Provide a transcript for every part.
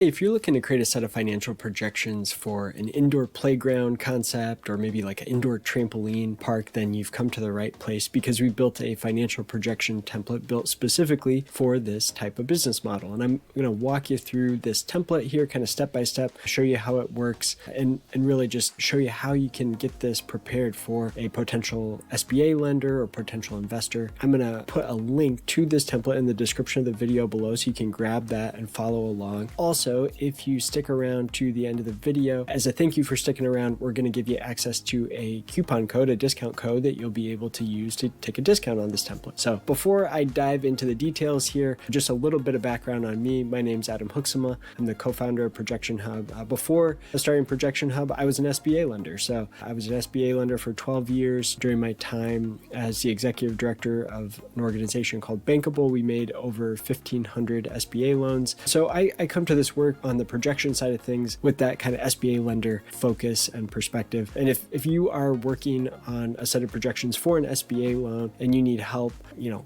If you're looking to create a set of financial projections for an indoor playground concept or maybe like an indoor trampoline park, then you've come to the right place because we built a financial projection template built specifically for this type of business model. And I'm going to walk you through this template here kind of step by step, show you how it works, and really just show you how you can get this prepared for a potential SBA lender or potential investor. I'm going to put a link to this template in the description of the video below so you can grab that and follow along. Also, if you stick around to the end of the video, as a thank you for sticking around, we're going to give you access to a coupon code, a discount code that you'll be able to use to take a discount on this template. So before I dive into the details here, just a little bit of background on me. My name's Adam Huxema. I'm the co-founder of ProjectionHub. Before starting ProjectionHub, I was an SBA lender. So I was an SBA lender for 12 years. During my time as the executive director of an organization called Bankable, we made over 1,500 SBA loans. So I come to this work on the projection side of things with that kind of SBA lender focus and perspective. And if you are working on a set of projections for an SBA loan and you need help,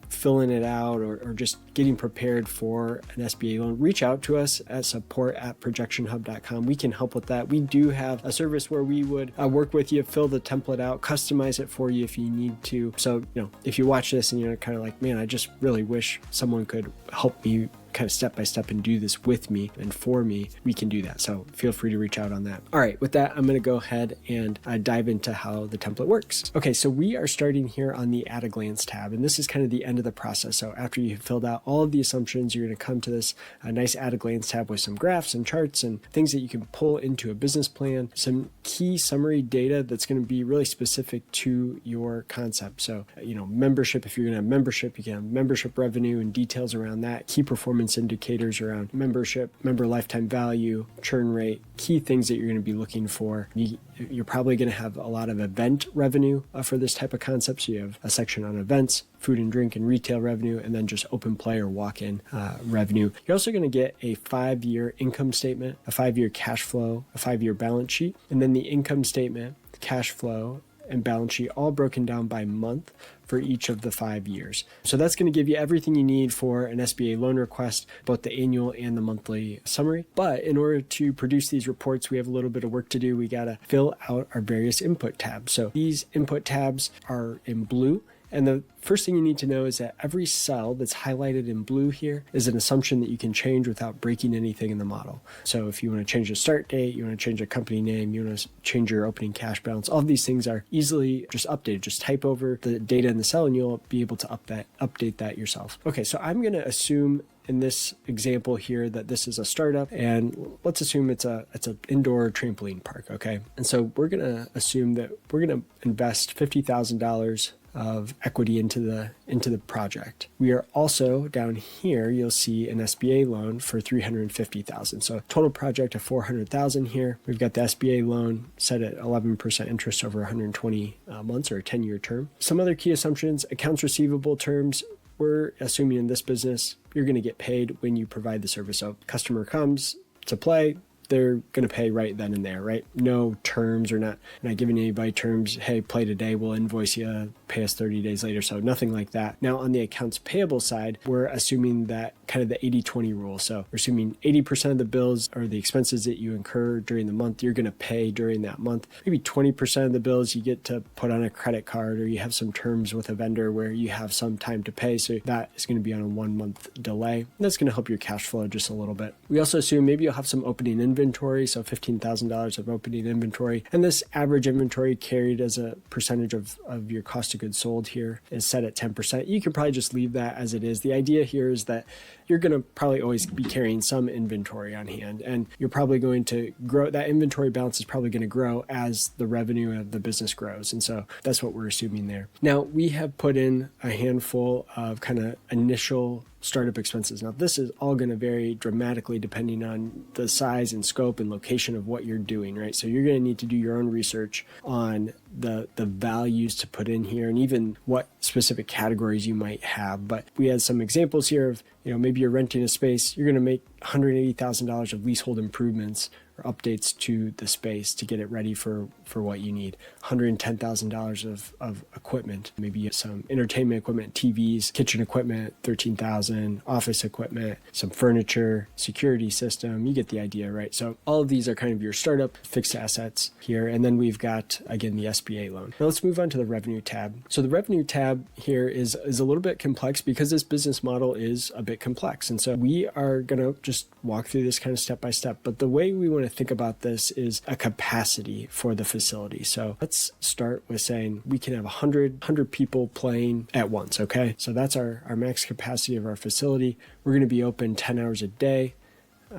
filling it out or just getting prepared for an SBA loan, reach out to us at support@projectionhub.com. We can help with that. We do have a service where we would work with you, fill the template out, customize it for you if you need to. So, if you watch this and you're kind of like, man, I just really wish someone could help me kind of step by step and do this with me and for me, we can do that. So feel free to reach out on that. All right, with that, I'm going to go ahead and dive into how the template works. Okay, so we are starting here on the at a glance tab, and this is kind of the end of the process. So after you've filled out all of the assumptions, you're going to come to this nice at a glance tab with some graphs and charts and things that you can pull into a business plan, some key summary data that's going to be really specific to your concept. So, membership, if you're going to have membership, you can have membership revenue and details around that, key performance indicators around membership, member lifetime value, churn rate, key things that you're going to be looking for. You're probably going to have a lot of event revenue for this type of concept. So you have a section on events, food and drink and retail revenue, and then just open play or walk-in revenue. You're also going to get a 5-year income statement, a 5-year cash flow, a 5-year balance sheet, and then the income statement, cash flow, and balance sheet all broken down by month for each of the 5 years. So that's going to give you everything you need for an SBA loan request, both the annual and the monthly summary. But in order to produce these reports, we have a little bit of work to do. We got to fill out our various input tabs. So these input tabs are in blue. And the first thing you need to know is that every cell that's highlighted in blue here is an assumption that you can change without breaking anything in the model. So if you want to change the start date, you want to change a company name, you want to change your opening cash balance, all of these things are easily just updated. Just type over the data in the cell and you'll be able to update that yourself. Okay, so I'm going to assume in this example here that this is a startup, and let's assume it's an indoor trampoline park, okay? And so we're going to assume that we're going to invest $50,000 of equity into the project. We are also down here, you'll see an SBA loan for $350,000. So total project of $400,000 here. We've got the SBA loan set at 11% interest over 120 months or a 10-year term. Some other key assumptions: accounts receivable terms. We're assuming in this business, you're going to get paid when you provide the service. So customer comes to play, they're going to pay right then and there, right? No terms, or not giving anybody terms. Hey, play today, we'll invoice you, pay us 30 days later. So nothing like that. Now on the accounts payable side, we're assuming that kind of the 80-20 rule. So we're assuming 80% of the bills or the expenses that you incur during the month, you're going to pay during that month. Maybe 20% of the bills you get to put on a credit card, or you have some terms with a vendor where you have some time to pay. So that is going to be on a 1-month delay. And that's going to help your cash flow just a little bit. We also assume maybe you'll have some opening inventory, so $15,000 of opening inventory. And this average inventory carried as a percentage of your cost of goods sold here is set at 10%. You can probably just leave that as it is. The idea here is that you're going to probably always be carrying some inventory on hand, and you're probably going to grow. That inventory balance is probably going to grow as the revenue of the business grows. And so that's what we're assuming there. Now, we have put in a handful of kind of initial startup expenses. Now, this is all going to vary dramatically depending on the size and scope and location of what you're doing, right? So you're going to need to do your own research on the values to put in here and even what specific categories you might have. But we had some examples here of, maybe you're renting a space, you're going to make $180,000 of leasehold improvements or updates to the space to get it ready for what you need. $110,000 of equipment, maybe some entertainment equipment, TVs, kitchen equipment, $13,000, office equipment, some furniture, security system. You get the idea, right? So all of these are kind of your startup fixed assets here. And then we've got, again, the SBA loan. Now let's move on to the revenue tab. So the revenue tab here is a little bit complex because this business model is a bit complex. And so we are going to just walk through this kind of step by step. But the way we want to think about this is a capacity for the facility. So let's start with saying we can have 100 people playing at once, okay? So that's our max capacity of our facility. We're going to be open 10 hours a day.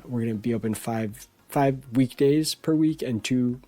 We're going to be open five weekdays per week and 2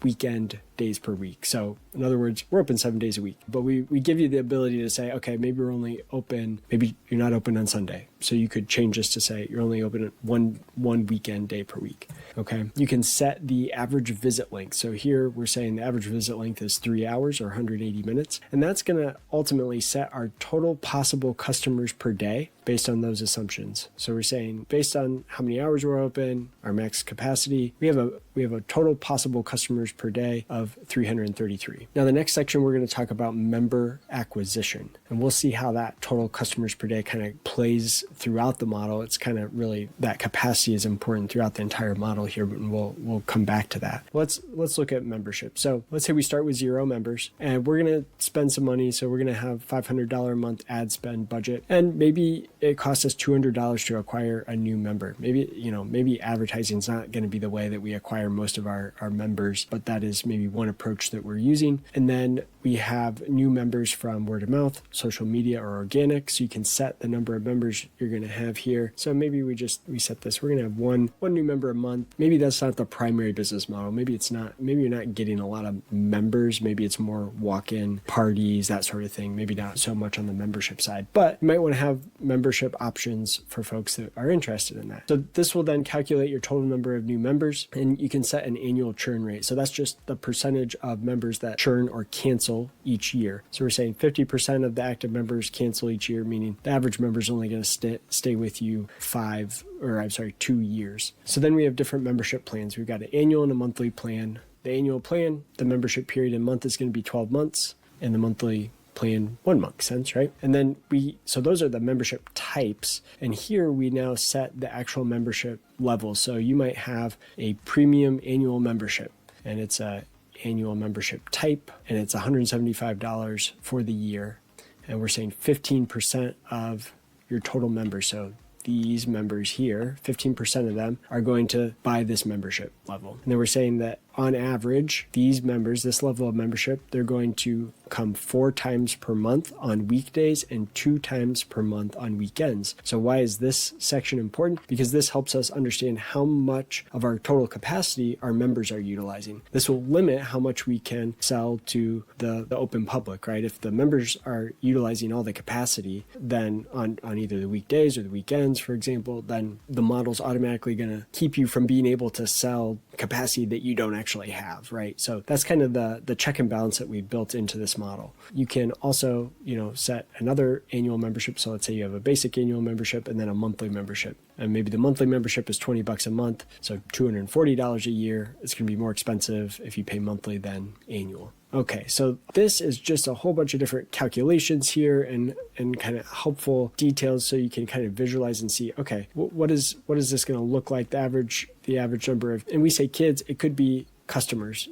weekend days per week. So in other words, we're open 7 days a week, but we give you the ability to say, okay, maybe we're only open, maybe you're not open on Sunday. So you could change this to say you're only open one weekend day per week. Okay. You can set the average visit length. So here we're saying the average visit length is 3 hours or 180 minutes. And that's going to ultimately set our total possible customers per day based on those assumptions. So we're saying based on how many hours we're open, our max capacity, we have a total possible customers per day of 333. Now the next section, we're going to talk about member acquisition, and we'll see how that total customers per day kind of plays throughout the model. It's kind of really, that capacity is important throughout the entire model here, but we'll come back to that. Let's look at membership. So let's say we start with 0 members and we're going to spend some money. So we're going to have $500 a month ad spend budget, and maybe it costs us $200 to acquire a new member. Maybe advertising is not going to be the way that we acquire most of our members, but that is maybe one approach that we're using. And then we have new members from word of mouth, social media, or organic. So you can set the number of members you're going to have here. So maybe we set this. We're going to have one new member a month. Maybe that's not the primary business model. Maybe it's not. Maybe you're not getting a lot of members. Maybe it's more walk-in parties, that sort of thing. Maybe not so much on the membership side, but you might want to have membership options for folks that are interested in that. So this will then calculate your total number of new members, and you can set an annual churn rate. So that's just the percentage of members that churn or cancel each year. So we're saying 50% of the active members cancel each year, meaning the average member is only going to stay with you 2 years. So then we have different membership plans. We've got an annual and a monthly plan. The annual plan, the membership period in month is going to be 12 months, and the monthly plan 1 month. Sense, right? And then so those are the membership types. And here we now set the actual membership levels. So you might have a premium annual membership, and it's a annual membership type, and it's $175 for the year. And we're saying 15% of your total members. So these members here, 15% of them are going to buy this membership level. And then we're saying that on average, these members, this level of membership, they're going to come 4 times per month on weekdays and 2 times per month on weekends. So why is this section important? Because this helps us understand how much of our total capacity our members are utilizing. This will limit how much we can sell to the open public, right? If the members are utilizing all the capacity, then on either the weekdays or the weekends, for example, then the model's automatically going to keep you from being able to sell capacity that you don't actually have, right? So that's kind of the check and balance that we built into this model. You can also, set another annual membership. So let's say you have a basic annual membership and then a monthly membership. And maybe the monthly membership is $20 a month. So $240 a year. It's going to be more expensive if you pay monthly than annual. Okay, so this is just a whole bunch of different calculations here and kind of helpful details so you can kind of visualize and see, okay, what is this going to look like, the average number of, and we say kids, it could be customers,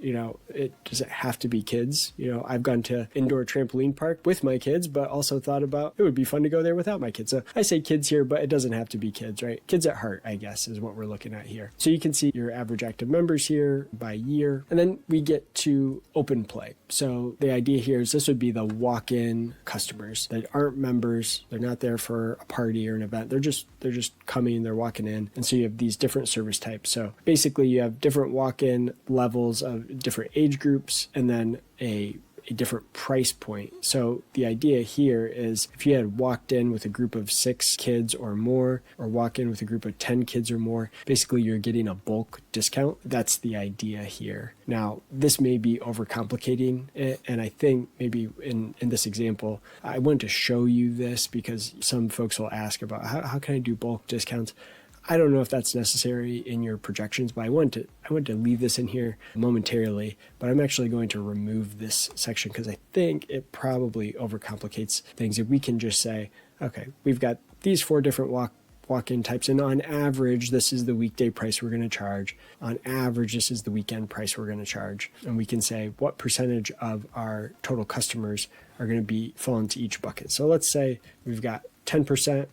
does it have to be kids? I've gone to indoor trampoline park with my kids, but also thought about it would be fun to go there without my kids. So I say kids here, but it doesn't have to be kids, right? Kids at heart, I guess, is what we're looking at here. So you can see your average active members here by year, and then we get to open play. So the idea here is this would be the walk-in customers that aren't members. They're not there for a party or an event. They're just coming, they're walking in. And so you have these different service types. So basically you have different walk-in levels of different age groups, and then a different price point. So the idea here is if you had walked in with a group of 6 kids or more, or walk in with a group of 10 kids or more, basically you're getting a bulk discount. That's the idea here. Now, this may be overcomplicating it, and I think maybe in this example, I want to show you this because some folks will ask about how can I do bulk discounts? I don't know if that's necessary in your projections, but I want to leave this in here momentarily, but I'm actually going to remove this section because I think it probably overcomplicates things. If we can just say, okay, we've got these 4 different walk-in types, and on average, this is the weekday price we're going to charge. On average, this is the weekend price we're going to charge. And we can say what percentage of our total customers are going to fall into each bucket. So let's say we've got 10%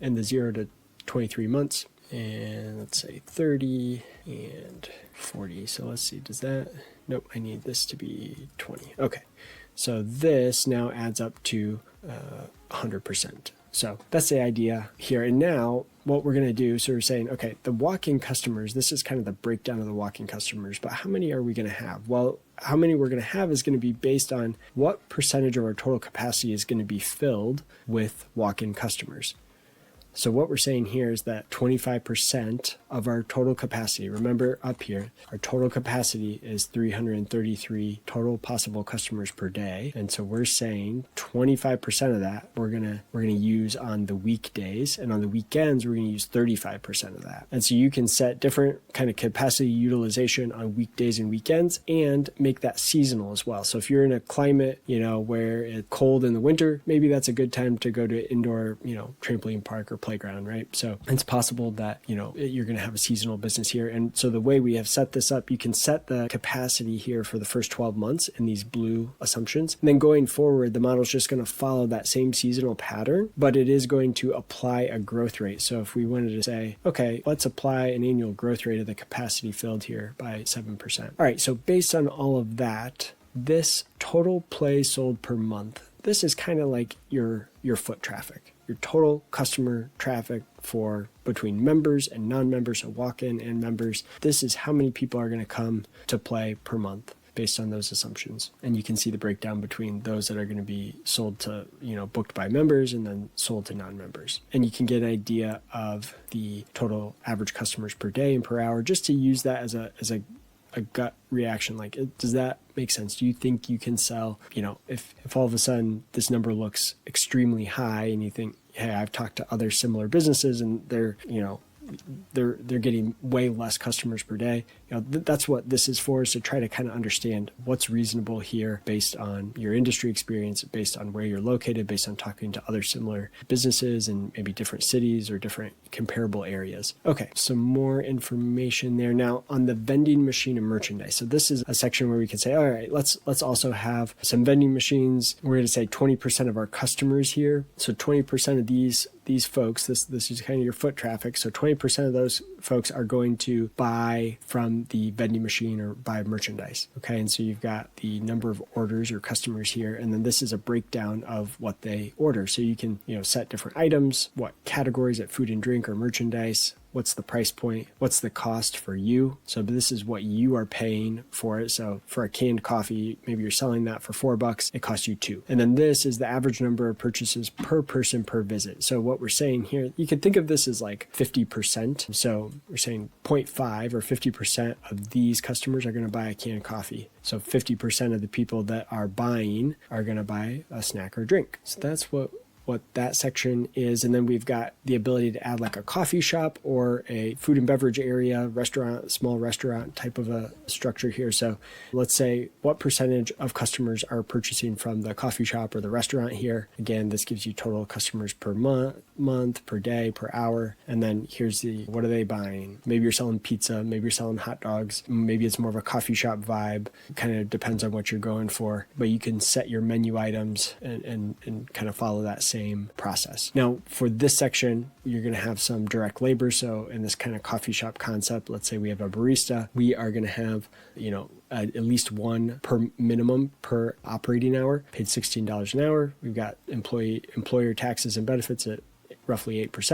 in the 0 to 23 months, and let's say 30 and 40. So let's see, does that, nope, I need this to be 20. Okay, so this now adds up to 100%. So that's the idea here. And now what we're going to do, so we're saying, okay, the walk-in customers, this is kind of the breakdown of the walk-in customers, but how many are we going to have? Well, how many we're going to have is going to be based on what percentage of our total capacity is going to be filled with walk-in customers. So what we're saying here is that 25% of our total capacity, remember up here, our total capacity is 333 total possible customers per day. And so we're saying 25% of that we're gonna use on the weekdays, and on the weekends we're gonna use 35% of that. And so you can set different kind of capacity utilization on weekdays and weekends and make that seasonal as well. So if you're in a climate, where it's cold in the winter, maybe that's a good time to go to indoor, trampoline park or playground, right? So it's possible that, you're going to have a seasonal business here. And so the way we have set this up, you can set the capacity here for the first 12 months in these blue assumptions. And then going forward, the model is just going to follow that same seasonal pattern, but it is going to apply a growth rate. So if we wanted to say, okay, let's apply an annual growth rate of the capacity filled here by 7%. All right, so based on all of that, this total play sold per month, this is kind of like your foot traffic, your total customer traffic for between members and non-members, so walk-in and members. This is how many people are going to come to play per month based on those assumptions. And you can see the breakdown between those that are going to be sold to, booked by members and then sold to non-members. And you can get an idea of the total average customers per day and per hour, just to use that as a gut reaction. Like, does that make sense? Do you think you can sell, if all of a sudden this number looks extremely high and you think, hey, I've talked to other similar businesses and they're getting way less customers per day. That's what this is for, is to try to kind of understand what's reasonable here based on your industry experience, based on where you're located, based on talking to other similar businesses in maybe different cities or different comparable areas. Okay, some more information there. Now on the vending machine and merchandise. So this is a section where we can say, all right, let's also have some vending machines. We're going to say 20% of our customers here. So 20% of these folks, this is kind of your foot traffic. So 20% of those folks are going to buy from the vending machine or buy merchandise. Okay, and so you've got the number of orders or customers here, and then this is a breakdown of what they order. So you can, set different items, what categories at food and drink or merchandise, what's the price point, what's the cost for you. So this is what you are paying for it. So for a canned coffee, maybe you're selling that for $4, it costs you $2. And then this is the average number of purchases per person per visit. So what we're saying here, you could think of this as like 50%. So we're saying 0.5 or 50% of these customers are going to buy a canned coffee. So 50% of the people that are buying are going to buy a snack or drink. So that's what that section is. And then we've got the ability to add like a coffee shop or a food and beverage area, restaurant, small restaurant type of a structure here. So let's say what percentage of customers are purchasing from the coffee shop or the restaurant here. Again, this gives you total customers per month, per day, per hour. And then here's what are they buying? Maybe you're selling pizza, maybe you're selling hot dogs, maybe it's more of a coffee shop vibe. Kind of depends on what you're going for, but you can set your menu items and kind of follow that same process. Now, for this section, you're going to have some direct labor. So in this kind of coffee shop concept, let's say we have a barista, we are going to have, at least one per minimum per operating hour, paid $16 an hour. We've got employer taxes and benefits at roughly 8%.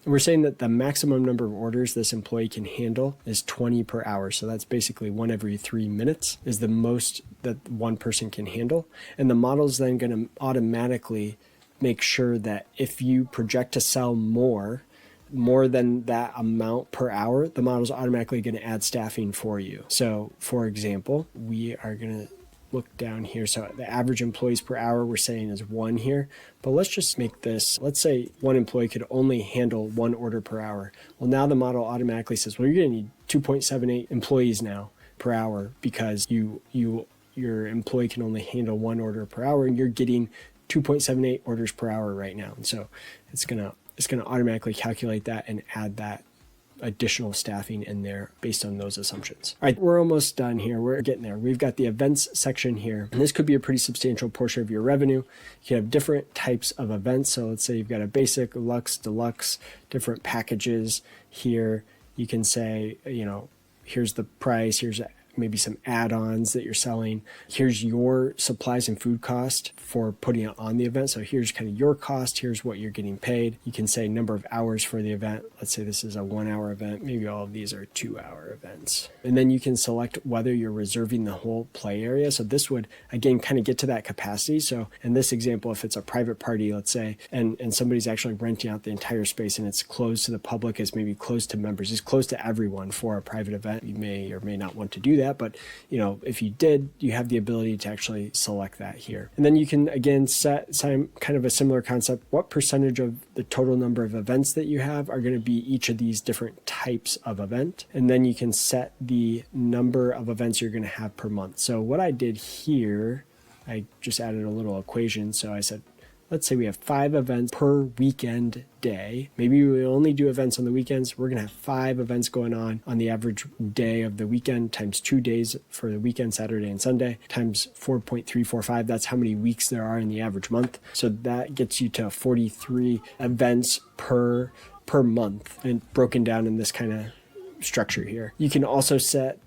And we're saying that the maximum number of orders this employee can handle is 20 per hour. So that's basically 1 every 3 minutes is the most that one person can handle. And the model's then going to automatically make sure that if you project to sell more than that amount per hour, the model's automatically going to add staffing for you. So for example, we are going to look down here. So the average employees per hour we're saying is 1 here, but let's just make this, let's say one employee could only handle 1 order per hour. Well, now the model automatically says, well, you're going to need 2.78 employees now per hour because your employee can only handle 1 order per hour, and you're getting 2.78 orders per hour right now. And so it's gonna automatically calculate that and add that additional staffing in there based on those assumptions. All right, we're almost done here. We're getting there. We've got the events section here, and this could be a pretty substantial portion of your revenue. You have different types of events. So let's say you've got a basic, luxe, deluxe, different packages here. You can say, here's the price, here's maybe some add-ons that you're selling. Here's your supplies and food cost for putting it on the event. So here's kind of your cost. Here's what you're getting paid. You can say number of hours for the event. Let's say this is a 1-hour event. Maybe all of these are 2-hour events. And then you can select whether you're reserving the whole play area. So this would, again, kind of get to that capacity. So in this example, if it's a private party, let's say, and somebody's actually renting out the entire space and it's closed to the public, it's maybe closed to members, it's closed to everyone for a private event. You may or may not want to do that, but if you did, you have the ability to actually select that here. And then you can again set some kind of a similar concept. What percentage of the total number of events that you have are going to be each of these different types of event? And then you can set the number of events you're going to have per month. So what I did here, I just added a little equation. So I said, let's say we have 5 events per weekend day. Maybe we only do events on the weekends. We're going to have 5 events going on the average day of the weekend times 2 days for the weekend, Saturday and Sunday, times 4.345. That's how many weeks there are in the average month. So that gets you to 43 events per month, and broken down in this kind of structure here. You can also set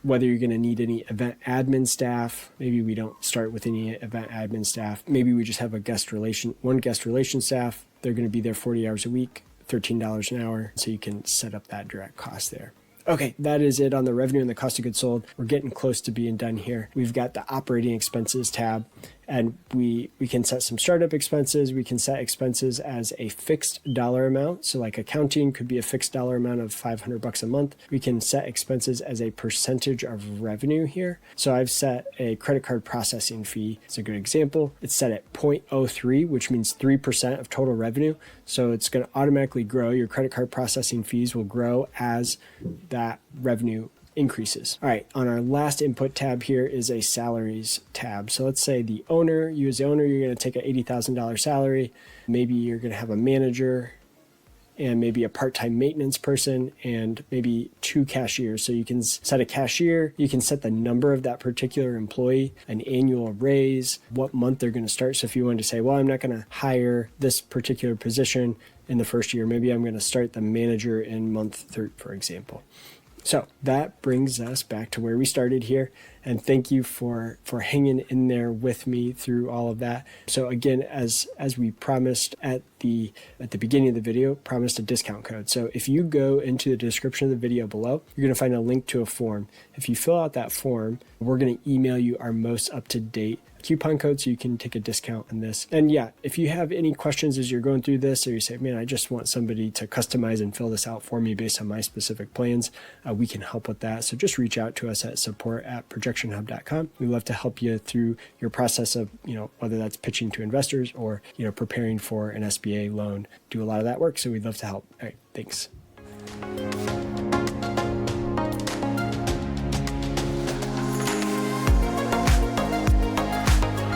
whether you're going to need any event admin staff. Maybe we don't start with any event admin staff. Maybe we just have one guest relation staff. They're going to be there 40 hours a week, $13 an hour. So you can set up that direct cost there. Okay, that is it on the revenue and the cost of goods sold. We're getting close to being done here. We've got the operating expenses tab, and we can set some startup expenses. We can set expenses as a fixed dollar amount. So like accounting could be a fixed dollar amount of $500 a month. We can set expenses as a percentage of revenue here. So I've set a credit card processing fee. It's a good example. It's set at 0.03, which means 3% of total revenue. So it's going to automatically grow. Your credit card processing fees will grow as that revenue increases. All right, on our last input tab here is a salaries tab. So let's say you as the owner, you're going to take an $80,000 salary. Maybe you're going to have a manager and maybe a part-time maintenance person and maybe 2 cashiers. So you can set a cashier, you can set the number of that particular employee, an annual raise, what month they're going to start. So if you wanted to say, well, I'm not going to hire this particular position in the first year, maybe I'm going to start the manager in month 3, for example. So that brings us back to where we started here. And thank you for hanging in there with me through all of that. So again, as we promised at the beginning of the video, promised a discount code. So if you go into the description of the video below, you're going to find a link to a form. If you fill out that form, we're going to email you our most up-to-date coupon code so you can take a discount on this. And yeah, if you have any questions as you're going through this, or you say, man, I just want somebody to customize and fill this out for me based on my specific plans, we can help with that. So just reach out to us at support@ProjectionHub.com. We'd love to help you through your process of, whether that's pitching to investors or, preparing for an SBA loan. Do a lot of that work. So we'd love to help. All right, thanks.